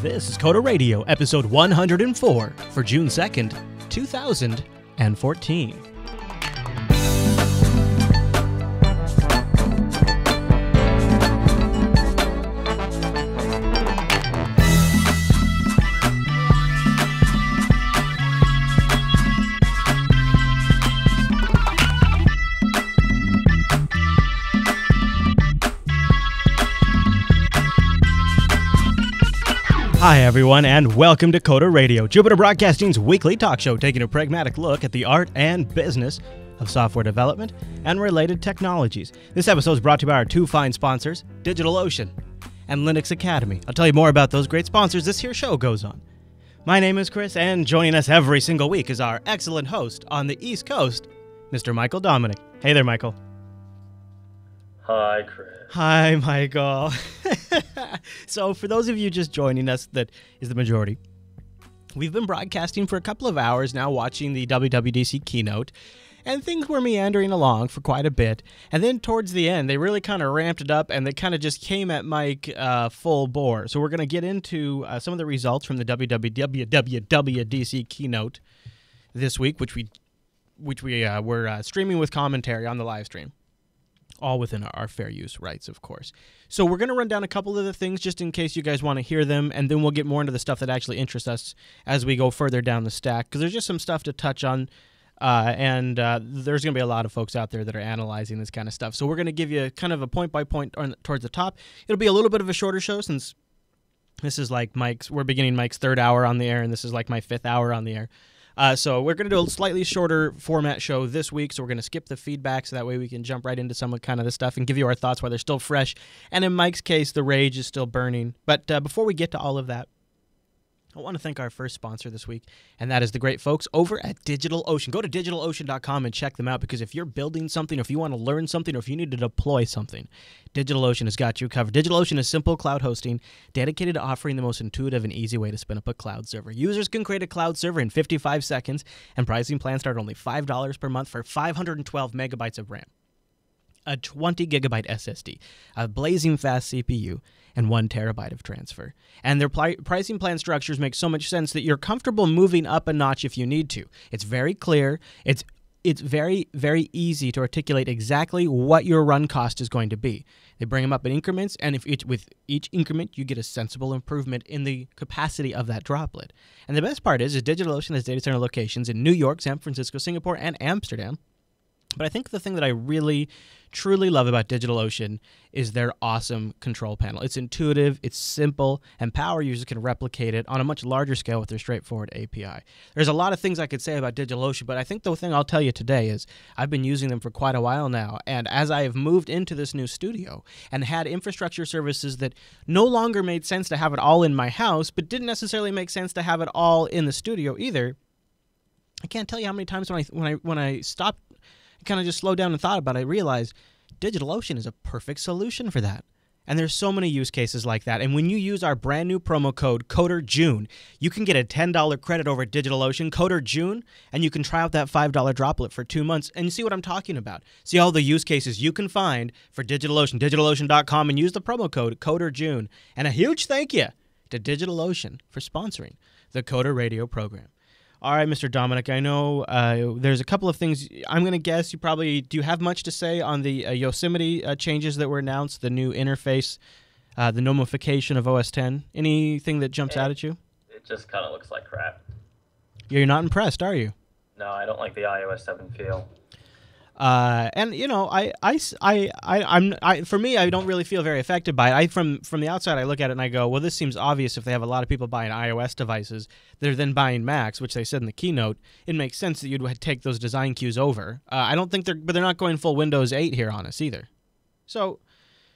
This is Coda Radio, episode 104 for June 2nd, 2014. Hi everyone, and welcome to Coda Radio, Jupiter Broadcasting's weekly talk show taking a pragmatic look at the art and business of software development and related technologies. This episode is brought to you by our two fine sponsors, DigitalOcean and Linux Academy. I'll tell you more about those great sponsors this here show goes on. My name is Chris, and joining us every single week is our excellent host on the East Coast, Mr. Michael Dominic. Hey there, Michael. Hi, Chris. Hi, Michael. So for those of you just joining us, that is the majority. We've been broadcasting for a couple of hours now, watching the WWDC Keynote, and things were meandering along for quite a bit. And then towards the end, they really kind of ramped it up, and they kind of just came at Mike full bore. So we're going to get into some of the results from the WWDC Keynote this week, which we were streaming with commentary on the live stream. All within our fair use rights, of course. So we're going to run down a couple of the things just in case you guys want to hear them, and then we'll get more into the stuff that actually interests us as we go further down the stack, because there's just some stuff to touch on, and there's going to be a lot of folks out there that are analyzing this kind of stuff. So we're going to give you kind of a point-by-point towards the top. It'll be a little bit of a shorter show since this is like we're beginning Mike's third hour on the air, and this is like my fifth hour on the air. So we're going to do a slightly shorter format show this week, so we're going to skip the feedback so that way we can jump right into some of kind of the stuff and give you our thoughts while they're still fresh. And in Mike's case, the rage is still burning. But before we get to all of that, I want to thank our first sponsor this week, and that is the great folks over at DigitalOcean. Go to DigitalOcean.com and check them out, because if you're building something, or if you want to learn something, or if you need to deploy something, DigitalOcean has got you covered. DigitalOcean is simple cloud hosting dedicated to offering the most intuitive and easy way to spin up a cloud server. Users can create a cloud server in 55 seconds, and pricing plans start at only $5 per month for 512 megabytes of RAM, a 20 gigabyte SSD, a blazing fast CPU, and 1 terabyte of transfer. And their pricing plan structures make so much sense that you're comfortable moving up a notch if you need to. It's very clear. It's very, very easy to articulate exactly what your run cost is going to be. They bring them up in increments, and with each increment, you get a sensible improvement in the capacity of that droplet. And the best part is DigitalOcean has data center locations in New York, San Francisco, Singapore, and Amsterdam. But I think the thing that I really, truly love about DigitalOcean is their awesome control panel. It's intuitive, it's simple, and power users can replicate it on a much larger scale with their straightforward API. There's a lot of things I could say about DigitalOcean, but I think the thing I'll tell you today is I've been using them for quite a while now, and as I have moved into this new studio and had infrastructure services that no longer made sense to have it all in my house, but didn't necessarily make sense to have it all in the studio either, I can't tell you how many times when I stopped, kind of just slowed down and thought about it, I realized DigitalOcean is a perfect solution for that. And there's so many use cases like that. And when you use our brand new promo code CODERJUNE, you can get a $10 credit over at DigitalOcean, CODERJUNE, and you can try out that $5 droplet for 2 months and see what I'm talking about. See all the use cases you can find for DigitalOcean, DigitalOcean.com, and use the promo code CODERJUNE. And a huge thank you to DigitalOcean for sponsoring the Coda Radio program. All right, Mr. Dominic, I know there's a couple of things. I'm going to guess do you have much to say on the Yosemite changes that were announced, the new interface, the nomification of OS X? Anything that jumps out at you? It just kind of looks like crap. You're not impressed, are you? No, I don't like the iOS 7 feel. And you know, for me, I don't really feel very affected by it. From the outside, I look at it and I go, well, this seems obvious. If they have a lot of people buying iOS devices, they're then buying Macs, which they said in the keynote. It makes sense that you'd take those design cues over. I don't think but they're not going full Windows 8 here on us either. So,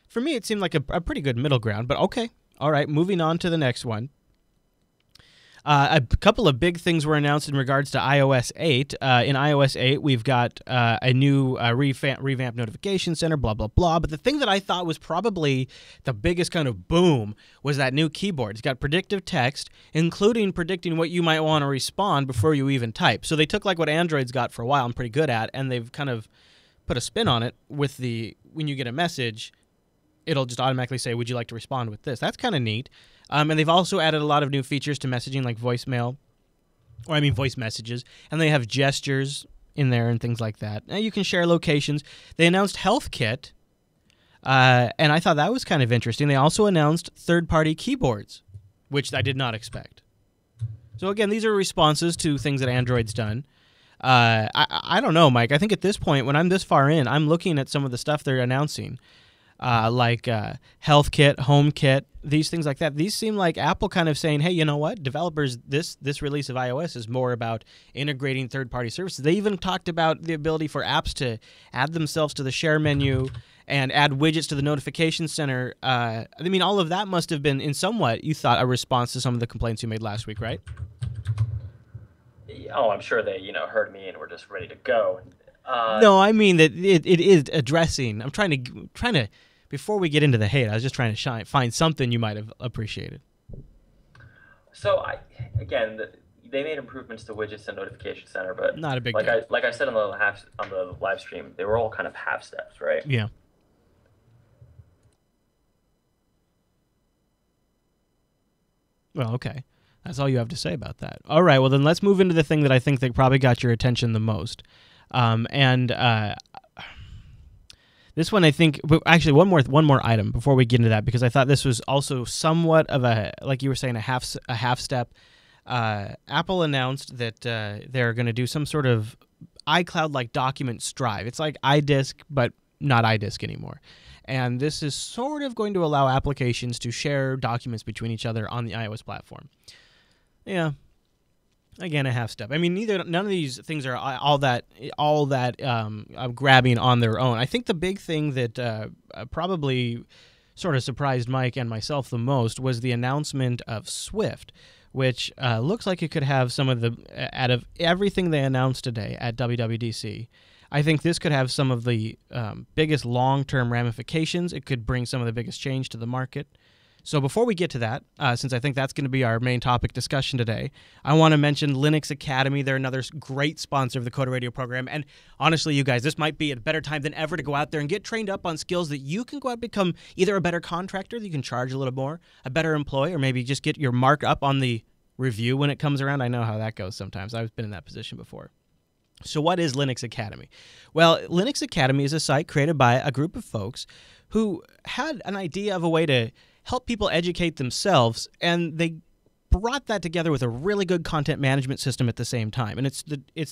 for me, it seemed like a pretty good middle ground. But okay, all right, moving on to the next one. A couple of big things were announced in regards to iOS 8. In iOS 8, we've got a new revamped notification center, blah, blah, blah. But the thing that I thought was probably the biggest kind of boom was that new keyboard. It's got predictive text, including predicting what you might want to respond before you even type. So they took like what Android's got for a while and pretty good at, and they've kind of put a spin on it with when you get a message, it'll just automatically say, would you like to respond with this? That's kind of neat. And they've also added a lot of new features to messaging, like voice messages. And they have gestures in there and things like that. Now you can share locations. They announced Health Kit, and I thought that was kind of interesting. They also announced third-party keyboards, which I did not expect. So again, these are responses to things that Android's done. I don't know, Mike. I think at this point, when I'm this far in, I'm looking at some of the stuff they're announcing, like Health Kit, Home Kit, these things like that. These seem like Apple kind of saying, hey, you know what? Developers, this release of iOS is more about integrating third-party services. They even talked about the ability for apps to add themselves to the share menu and add widgets to the notification center. I mean, all of that must have been, in somewhat, you thought, a response to some of the complaints you made last week, right? Oh, I'm sure they, heard me and were just ready to go. No, I mean that it is addressing. I'm trying to. Before we get into the hate, I was just trying to find something you might have appreciated. So they made improvements to widgets and notification center, but not a big deal. Like I said on the live stream, they were all kind of half steps, right? Yeah. Well, okay. That's all you have to say about that. All right, well, then let's move into the thing that I think that probably got your attention the most. This one, I think, actually, one more item before we get into that, because I thought this was also somewhat of a, like you were saying, a half step. Apple announced that they're going to do some sort of iCloud-like document drive. It's like iDisk, but not iDisk anymore. And this is sort of going to allow applications to share documents between each other on the iOS platform. Yeah. Again, a half step. I mean, none of these things are all that grabbing on their own. I think the big thing that probably sort of surprised Mike and myself the most was the announcement of Swift, which looks like it could have some of the, out of everything they announced today at WWDC, I think this could have some of the biggest long-term ramifications. It could bring some of the biggest change to the market. So before we get to that, since I think that's going to be our main topic discussion today, I want to mention Linux Academy. They're another great sponsor of the Coder Radio program. And honestly, you guys, this might be a better time than ever to go out there and get trained up on skills that you can go out and become either a better contractor that you can charge a little more, a better employee, or maybe just get your mark up on the review when it comes around. I know how that goes sometimes. I've been in that position before. So what is Linux Academy? Well, Linux Academy is a site created by a group of folks who had an idea of a way to help people educate themselves, and they brought that together with a really good content management system at the same time. And it's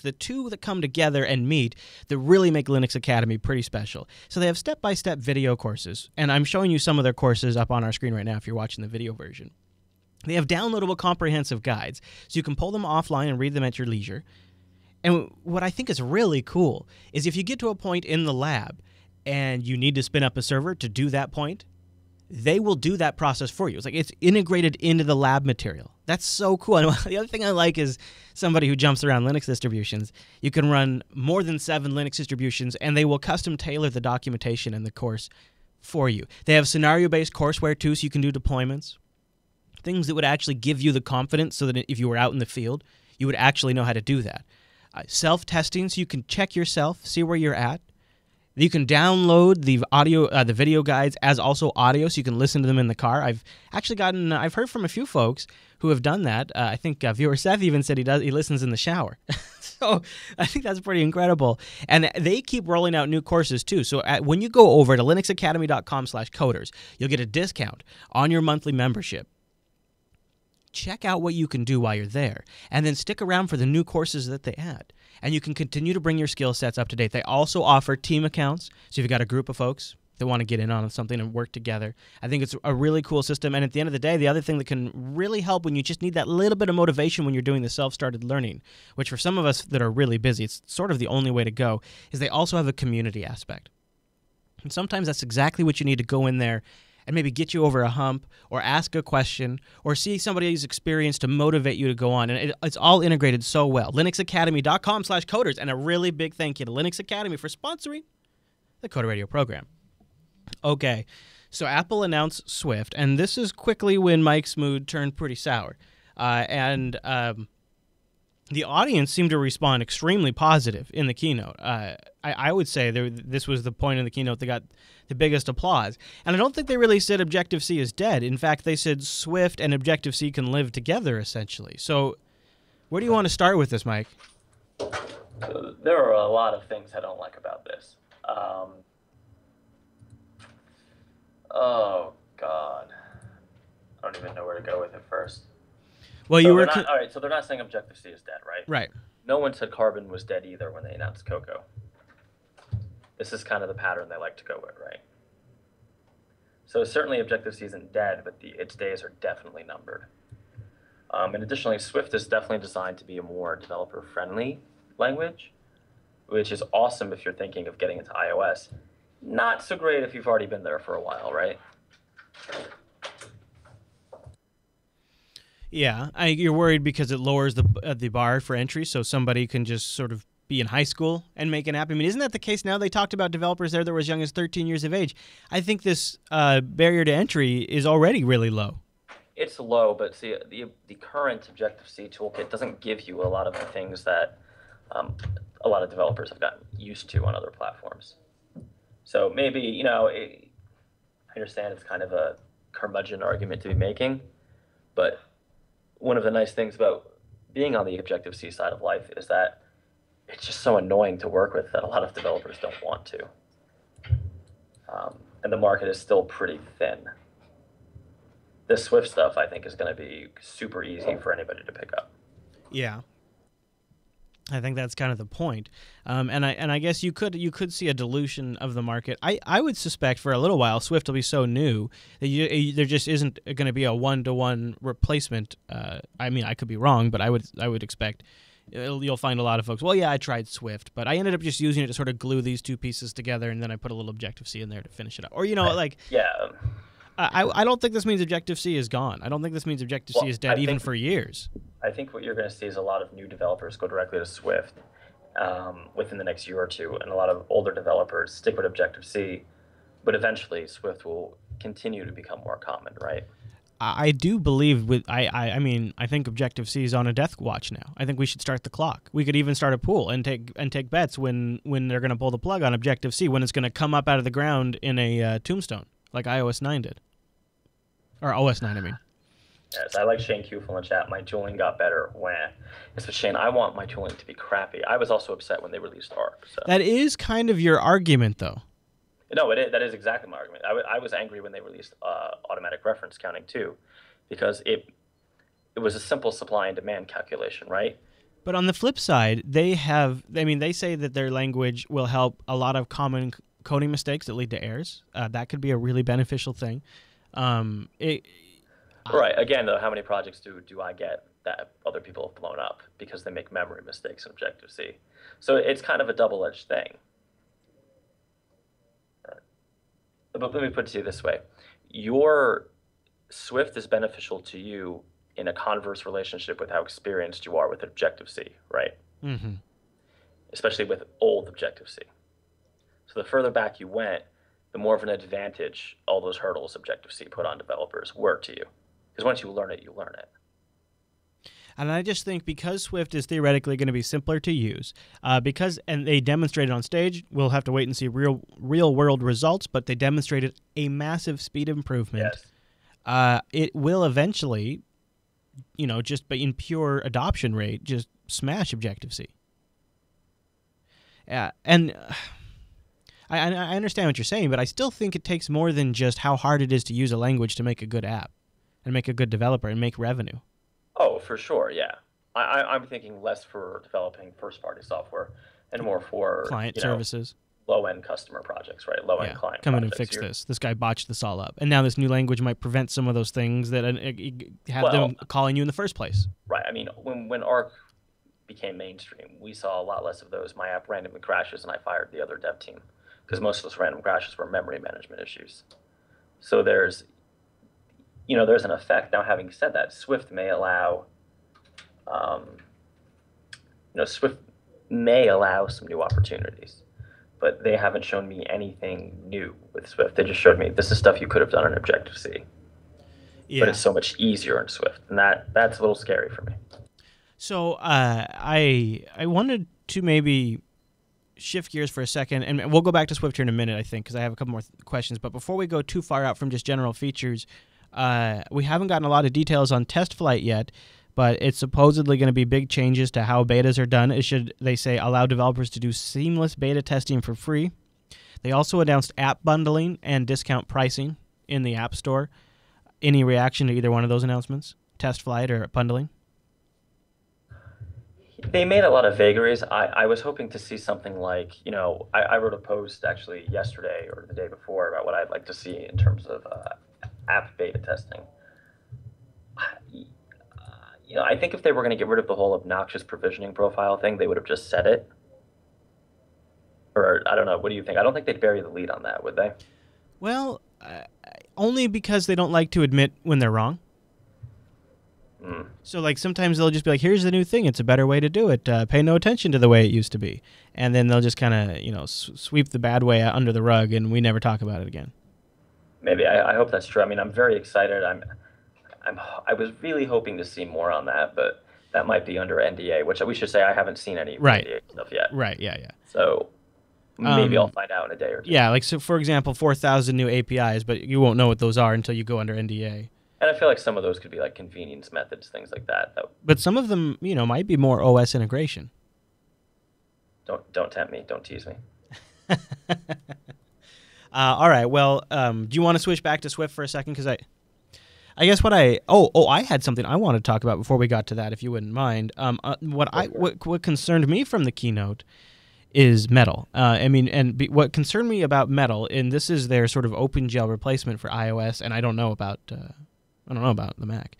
the two that come together and meet that really make Linux Academy pretty special. So they have step-by-step video courses, and I'm showing you some of their courses up on our screen right now if you're watching the video version. They have downloadable comprehensive guides, so you can pull them offline and read them at your leisure. And what I think is really cool is if you get to a point in the lab and you need to spin up a server to do that point, they will do that process for you. It's like it's integrated into the lab material. That's so cool. And the other thing I like is somebody who jumps around Linux distributions. You can run more than 7 Linux distributions, and they will custom tailor the documentation and the course for you. They have scenario-based courseware, too, so you can do deployments, things that would actually give you the confidence so that if you were out in the field, you would actually know how to do that. Self-testing, so you can check yourself, see where you're at. You can download the audio, the video guides as also audio, so you can listen to them in the car. I've heard from a few folks who have done that. I think viewer Seth even said he listens in the shower. So I think that's pretty incredible. And they keep rolling out new courses too. So when you go over to linuxacademy.com/coders, you'll get a discount on your monthly membership. Check out what you can do while you're there, and then stick around for the new courses that they add. And you can continue to bring your skill sets up to date. They also offer team accounts, so if you've got a group of folks that want to get in on something and work together, I think it's a really cool system. And at the end of the day, the other thing that can really help when you just need that little bit of motivation when you're doing the self-started learning, which for some of us that are really busy, it's sort of the only way to go, is they also have a community aspect. And sometimes that's exactly what you need to go in there and maybe get you over a hump, or ask a question, or see somebody's experience to motivate you to go on. And it's all integrated so well. linuxacademy.com/coders, and a really big thank you to Linux Academy for sponsoring the Coder Radio program. Okay, so Apple announced Swift, and this is quickly when Mike's mood turned pretty sour. the audience seemed to respond extremely positive in the keynote. I would say this was the point in the keynote that got the biggest applause. And I don't think they really said Objective-C is dead. In fact, they said Swift and Objective-C can live together, essentially. So where do you want to start with this, Mike? There are a lot of things I don't like about this. Oh, God. I don't even know where to go with it first. Well, all right, so they're not saying Objective-C is dead, right? Right. No one said Carbon was dead either when they announced Cocoa. This is kind of the pattern they like to go with, right? So certainly Objective-C isn't dead, but its days are definitely numbered. And additionally, Swift is definitely designed to be a more developer-friendly language, which is awesome if you're thinking of getting into iOS. Not so great if you've already been there for a while, right? Yeah, you're worried because it lowers the bar for entry, so somebody can just sort of be in high school and make an app. I mean, isn't that the case now? They talked about developers there that were as young as 13 years of age. I think this barrier to entry is already really low. It's low, but see, the current Objective-C toolkit doesn't give you a lot of the things that a lot of developers have gotten used to on other platforms. So maybe, I understand it's kind of a curmudgeon argument to be making, but one of the nice things about being on the Objective-C side of life is that it's just so annoying to work with that a lot of developers don't want to. And the market is still pretty thin. This Swift stuff, I think, is going to be super easy for anybody to pick up. Yeah. I think that's kind of the point. And I guess you could see a dilution of the market. I would suspect for a little while Swift will be so new that there just isn't going to be a one-to-one replacement. I mean, I could be wrong, but I would expect you'll find a lot of folks, well, yeah, I tried Swift, but I ended up just using it to sort of glue these two pieces together, and then I put a little Objective-C in there to finish it up. Or, Yeah. I don't think this means Objective-C is gone. I don't think this means Objective-C is dead even for years. I think what you're going to see is a lot of new developers go directly to Swift within the next year or two, and a lot of older developers stick with Objective-C, but eventually Swift will continue to become more common, right? I do believe I mean, I think Objective-C is on a death watch now. I think we should start the clock. We could even start a pool and take bets when they're going to pull the plug on Objective-C, when it's going to come up out of the ground in a tombstone, like iOS 9 did. Or OS 9, I mean. Yes, I like Shane Kufel in chat. My tooling got better when. Yes, but Shane, I want my tooling to be crappy. I was also upset when they released Arc. So. That is kind of your argument, though. No, that is exactly my argument. I was angry when they released automatic reference counting too, because it was a simple supply and demand calculation, right? But on the flip side, they say that their language will help a lot of common coding mistakes that lead to errors. That could be a really beneficial thing. Right. Again, though, how many projects do I get that other people have blown up because they make memory mistakes in Objective-C? So it's kind of a double-edged thing. But let me put it to you this way. Your Swift is beneficial to you in a converse relationship with how experienced you are with Objective-C, right? Mm-hmm. Especially with old Objective-C. So the further back you went, the more of an advantage all those hurdles Objective-C put on developers were to you. Because once you learn it, you learn it. And I just think because Swift is theoretically going to be simpler to use, and they demonstrated on stage, we'll have to wait and see real world results, but they demonstrated a massive speed improvement. Yes. It will eventually, just in pure adoption rate, just smash Objective-C. And I understand what you're saying, but I still think it takes more than just how hard it is to use a language to make a good app and make a good developer and make revenue. Oh, for sure, yeah. I'm thinking less for developing first-party software and more for client services, low-end customer projects, right? Low-end client come in projects. and fix this. This guy botched this all up, and now this new language might prevent some of those things that have them calling you in the first place. Right. I mean, when Arc became mainstream, we saw a lot less of those. My app randomly crashes, and I fired the other dev team because most of those random crashes were memory management issues. So there's an effect. Now, having said that, Swift may allow, some new opportunities, but they haven't shown me anything new with Swift. They just showed me this is stuff you could have done in Objective-C, but it's so much easier in Swift, and that's a little scary for me. So I wanted to maybe shift gears for a second, and we'll go back to Swift here in a minute, I think, because I have a couple more questions. But before we go too far out from just general features, we haven't gotten a lot of details on test flight yet, but it's supposedly going to be big changes to how betas are done. It should, they say, allow developers to do seamless beta testing for free. They also announced app bundling and discount pricing in the App Store. Any reaction to either one of those announcements, test flight or bundling? They made a lot of vagaries. I was hoping to see something like, I wrote a post actually yesterday or the day before about what I'd like to see in terms of app beta testing. I think if they were going to get rid of the whole obnoxious provisioning profile thing, they would have just said it. Or I don't know. What do you think? I don't think they'd bury the lead on that, would they? Well, only because they don't like to admit when they're wrong. So, like, sometimes they'll just be like, here's the new thing. It's a better way to do it. Pay no attention to the way it used to be. And then they'll just kind of, sweep the bad way under the rug, and we never talk about it again. Maybe. I hope that's true. I mean, I'm very excited. I was really hoping to see more on that, but that might be under NDA, which we should say I haven't seen any NDA stuff yet. Right, yeah. So maybe I'll find out in a day or two. Yeah, like, so for example, 4,000 new APIs, but you won't know what those are until you go under NDA. And I feel like some of those could be like convenience methods, things like that. But some of them, might be more OS integration. Don't tempt me. Don't tease me. All right. Well, do you want to switch back to Swift for a second? Because I guess what I had something I wanted to talk about before we got to that, if you wouldn't mind. What concerned me from the keynote is Metal. What concerned me about Metal, and this is their sort of OpenGL replacement for iOS, and I don't know about the Mac,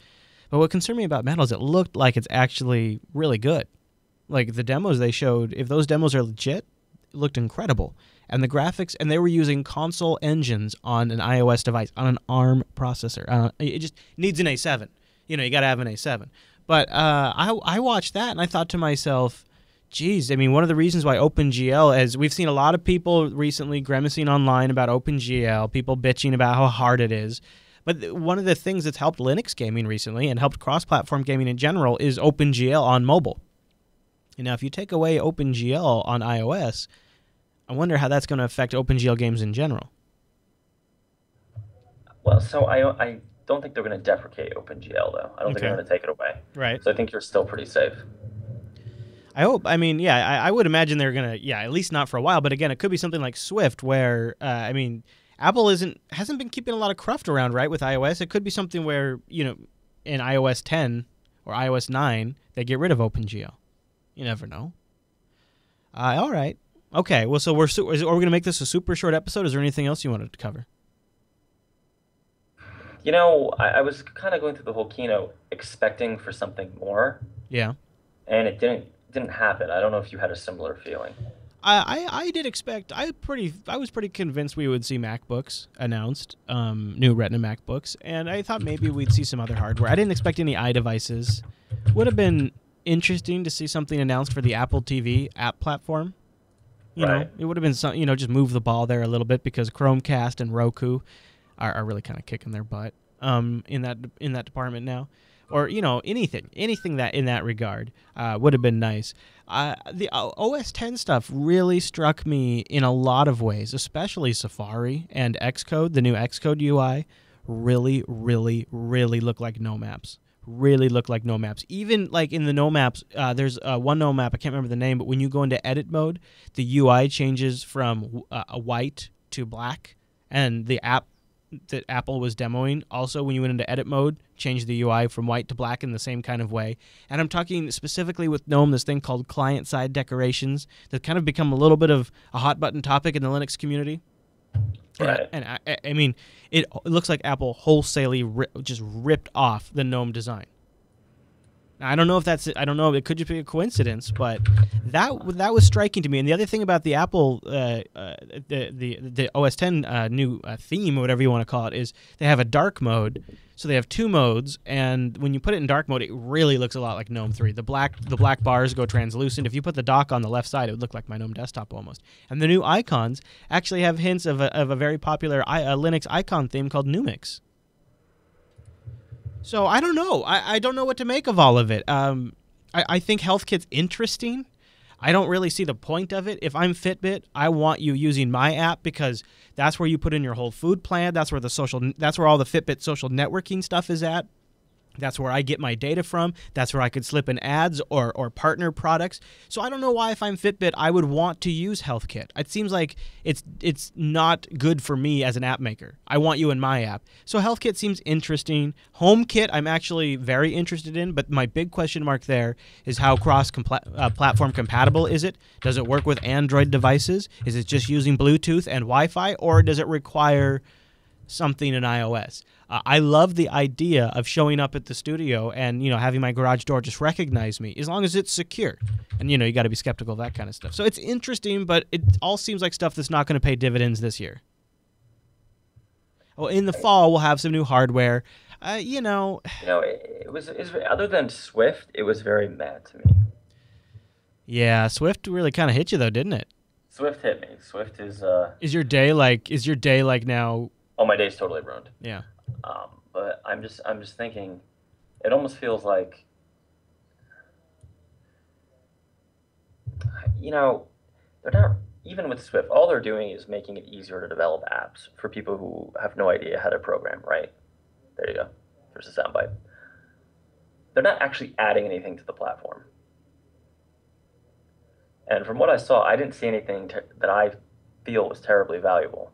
but what concerned me about Metal is it looked like it's actually really good. Like the demos they showed, if those demos are legit, it looked incredible. And the graphics, and they were using console engines on an iOS device, on an ARM processor. It just needs an A7. You got to have an A7. But I watched that, and I thought to myself, geez, one of the reasons why OpenGL, as we've seen a lot of people recently grimacing online about OpenGL, people bitching about how hard it is. But one of the things that's helped Linux gaming recently and helped cross-platform gaming in general is OpenGL on mobile. And now, if you take away OpenGL on iOS, I wonder how that's going to affect OpenGL games in general. Well, so I don't think they're going to deprecate OpenGL, though. I don't think they're going to take it away. Right. So I think you're still pretty safe. I hope. I would imagine they're going to, at least not for a while. But again, it could be something like Swift where, Apple hasn't been keeping a lot of cruft around, right, with iOS. It could be something where, in iOS 10 or iOS 9, they get rid of OpenGL. You never know. All right. Okay. Well, so are we going to make this a super short episode? Is there anything else you wanted to cover? I was kind of going through the whole keynote expecting for something more. Yeah. And it didn't happen. I don't know if you had a similar feeling. I did expect. I was pretty convinced we would see MacBooks announced, new Retina MacBooks, and I thought maybe we'd see some other hardware. I didn't expect any iDevices. Would have been interesting to see something announced for the Apple TV app platform. It would have been some. Just move the ball there a little bit because Chromecast and Roku are really kind of kicking their butt in that department now. Or anything that in that regard would have been nice. The OS X stuff really struck me in a lot of ways, especially Safari and Xcode. The new Xcode UI really, really, really look like no maps. Really look like no maps. Even like in the no maps, there's one no map, I can't remember the name, but when you go into edit mode, the UI changes from a white to black, and the app that Apple was demoing also, when you went into edit mode, changed the UI from white to black in the same kind of way. And I'm talking specifically with GNOME, this thing called client-side decorations that's kind of become a little bit of a hot button topic in the Linux community. Right. And it looks like Apple wholesalely just ripped off the GNOME design. Now, I don't know if that's it. I don't know. It could just be a coincidence, but that was striking to me. And the other thing about the Apple, the OS X new theme, or whatever you want to call it, is they have a dark mode. So they have two modes, and when you put it in dark mode, it really looks a lot like GNOME 3. The black bars go translucent. If you put the dock on the left side, it would look like my GNOME desktop almost. And the new icons actually have hints of a very popular Linux icon theme called Numix. So I don't know. I don't know what to make of all of it. I think HealthKit's interesting. I don't really see the point of it. If I'm Fitbit, I want you using my app because that's where you put in your whole food plan. That's where that's where all the Fitbit social networking stuff is at. That's where I get my data from. That's where I could slip in ads or partner products. So I don't know why if I'm Fitbit, I would want to use HealthKit. It seems like it's not good for me as an app maker. I want you in my app. So HealthKit seems interesting. HomeKit I'm actually very interested in, but my big question mark there is how cross-platform compatible is it? Does it work with Android devices? Is it just using Bluetooth and Wi-Fi, or does it require something in iOS? I love the idea of showing up at the studio and, having my garage door just recognize me, as long as it's secure. And, you got to be skeptical of that kind of stuff. So it's interesting, but it all seems like stuff that's not going to pay dividends this year. Well, in the fall, we'll have some new hardware. It was other than Swift, it was very mad to me. Yeah, Swift really kind of hit you though, didn't it? Swift hit me. Swift is. Is your day like now? Oh, my day's totally ruined. Yeah. But I'm just thinking, it almost feels like, they're not, even with Swift, all they're doing is making it easier to develop apps for people who have no idea how to program, right? There you go. There's a soundbite. They're not actually adding anything to the platform. And from what I saw, I didn't see anything that I feel was terribly valuable.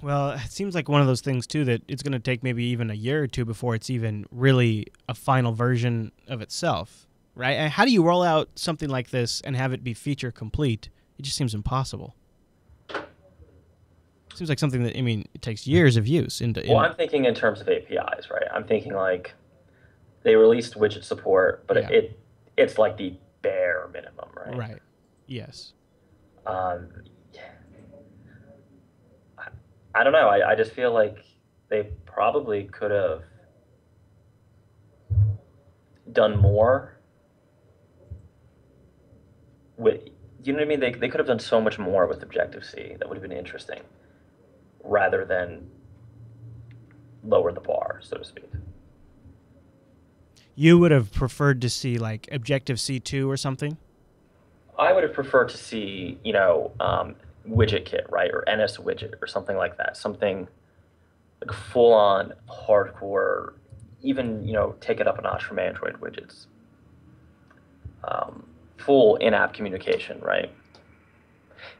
Well, it seems like one of those things, too, that it's going to take maybe even a year or two before it's even really a final version of itself, right? And how do you roll out something like this and have it be feature complete? It just seems impossible. It seems like something that, it takes years of use. Well, I'm thinking in terms of APIs, right? I'm thinking like they released widget support, but yeah. it's like the bare minimum, right? Right. Yes. I don't know. I just feel like they probably could have done more with, you know what I mean? They could have done so much more with Objective-C that would have been interesting rather than lower the bar, so to speak. You would have preferred to see like Objective-C 2 or something? I would have preferred to see, widget kit, right? Or NS widget or something like that. Something like full on hardcore, even, take it up a notch from Android widgets. Full in-app communication, right?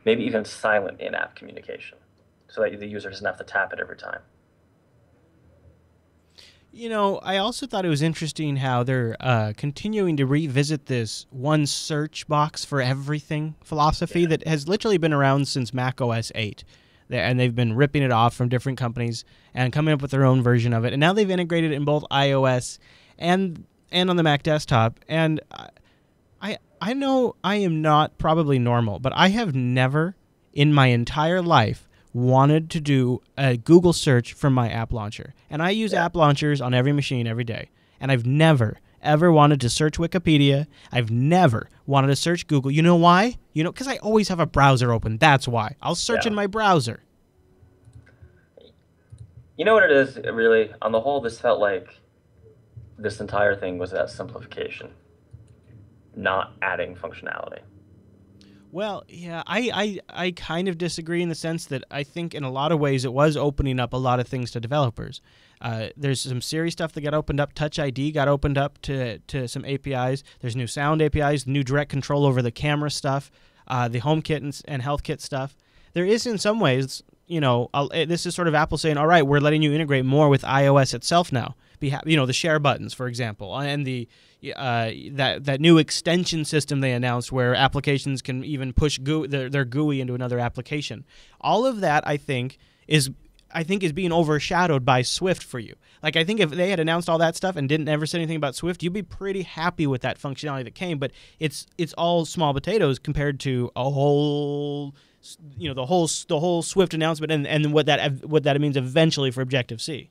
Maybe even silent in-app communication so that the user doesn't have to tap it every time. I also thought it was interesting how they're continuing to revisit this one search box for everything philosophy that has literally been around since Mac OS 8. And they've been ripping it off from different companies and coming up with their own version of it. And now they've integrated it in both iOS and on the Mac desktop. And I know I am not probably normal, but I have never in my entire life wanted to do a Google search from my app launcher. And I use app launchers on every machine every day. And I've never, ever wanted to search Wikipedia. I've never wanted to search Google. You know why? Because I always have a browser open. That's why. I'll search in my browser. You know what it is, really? On the whole, this felt like this entire thing was that simplification, not adding functionality. Well, yeah, I kind of disagree in the sense that I think in a lot of ways it was opening up a lot of things to developers. There's some Siri stuff that got opened up. Touch ID got opened up to some APIs. There's new sound APIs, new direct control over the camera stuff, the HomeKit and HealthKit stuff. There is in some ways, this is sort of Apple saying, all right, we're letting you integrate more with iOS itself now. The share buttons, for example, and the that new extension system they announced where applications can even push their GUI into another application. All of that, I think, is being overshadowed by Swift for you. Like, I think if they had announced all that stuff and didn't ever say anything about Swift, you'd be pretty happy with that functionality that came. But it's all small potatoes compared to a whole, the whole Swift announcement and what that means eventually for Objective-C.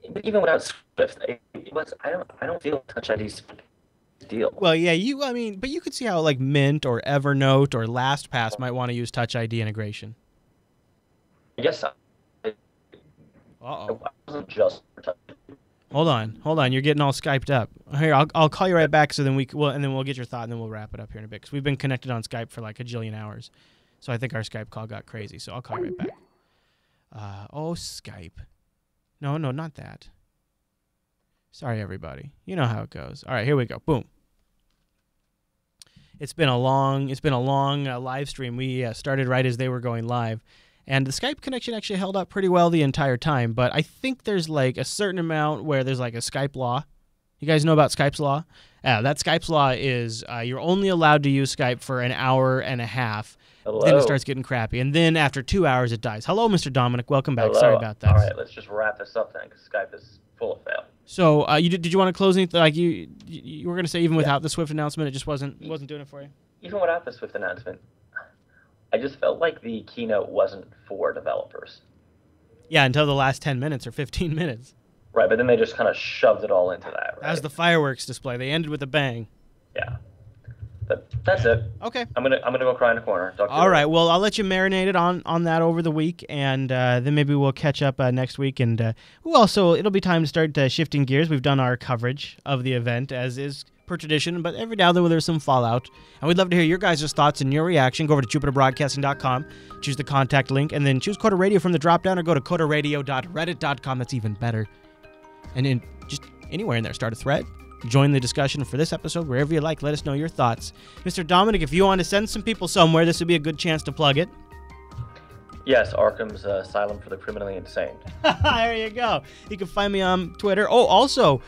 But even without Swift, I don't feel Touch ID's deal. Well, yeah, but you could see how like Mint or Evernote or LastPass might want to use Touch ID integration. I guess Uh-oh. it wasn't just for Touch ID. Hold on. You're getting all Skyped up. Here, I'll call you right back. So then we'll get your thought, and then we'll wrap it up here in a bit. Because we've been connected on Skype for like a jillion hours, so I think our Skype call got crazy. So I'll call you right back. Skype. No, not that. Sorry, everybody. You know how it goes. All right, here we go. Boom. It's been a long live stream. We started right as they were going live. And the Skype connection actually held up pretty well the entire time, but I think there's like a certain amount where there's like a Skype law. You guys know about Skype's law? That Skype's law is you're only allowed to use Skype for an hour and a half. Hello. Then it starts getting crappy, and then after 2 hours it dies. Hello, Mr. Dominic. Welcome back. Hello. Sorry about that. All right, let's just wrap this up then, because Skype is full of fail. So did you want to close anything? Like you were going to say even without the Swift announcement, it just wasn't doing it for you? Even without the Swift announcement, I just felt like the keynote wasn't for developers. Yeah, until the last 10 minutes or 15 minutes. Right, but then they just kind of shoved it all into that. Right? That was the fireworks display. They ended with a bang. Yeah. But that's it. Okay. I'm gonna go cry in a corner. All right. Well, I'll let you marinate it on that over the week, and then maybe we'll catch up next week. And it'll be time to start shifting gears. We've done our coverage of the event, as is per tradition, but every now and then there's some fallout. And we'd love to hear your guys' thoughts and your reaction. Go over to jupiterbroadcasting.com, choose the contact link, and then choose Coda Radio from the drop-down, or go to codaradio.reddit.com. That's even better. And then just anywhere in there, start a thread. Join the discussion for this episode wherever you like. Let us know your thoughts. Mr. Dominic, if you want to send some people somewhere, this would be a good chance to plug it. Yes, Arkham's Asylum for the Criminally Insane. There you go. You can find me on Twitter. Oh, also,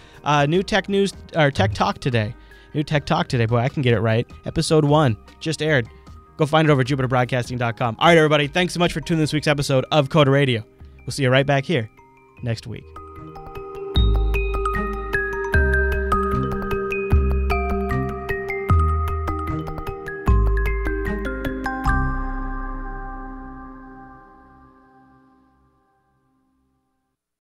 new tech news, or Tech Talk today. New Tech Talk today. Boy, I can get it right. Episode 1 just aired. Go find it over at jupiterbroadcasting.com. All right, everybody. Thanks so much for tuning in this week's episode of Coda Radio. We'll see you right back here next week.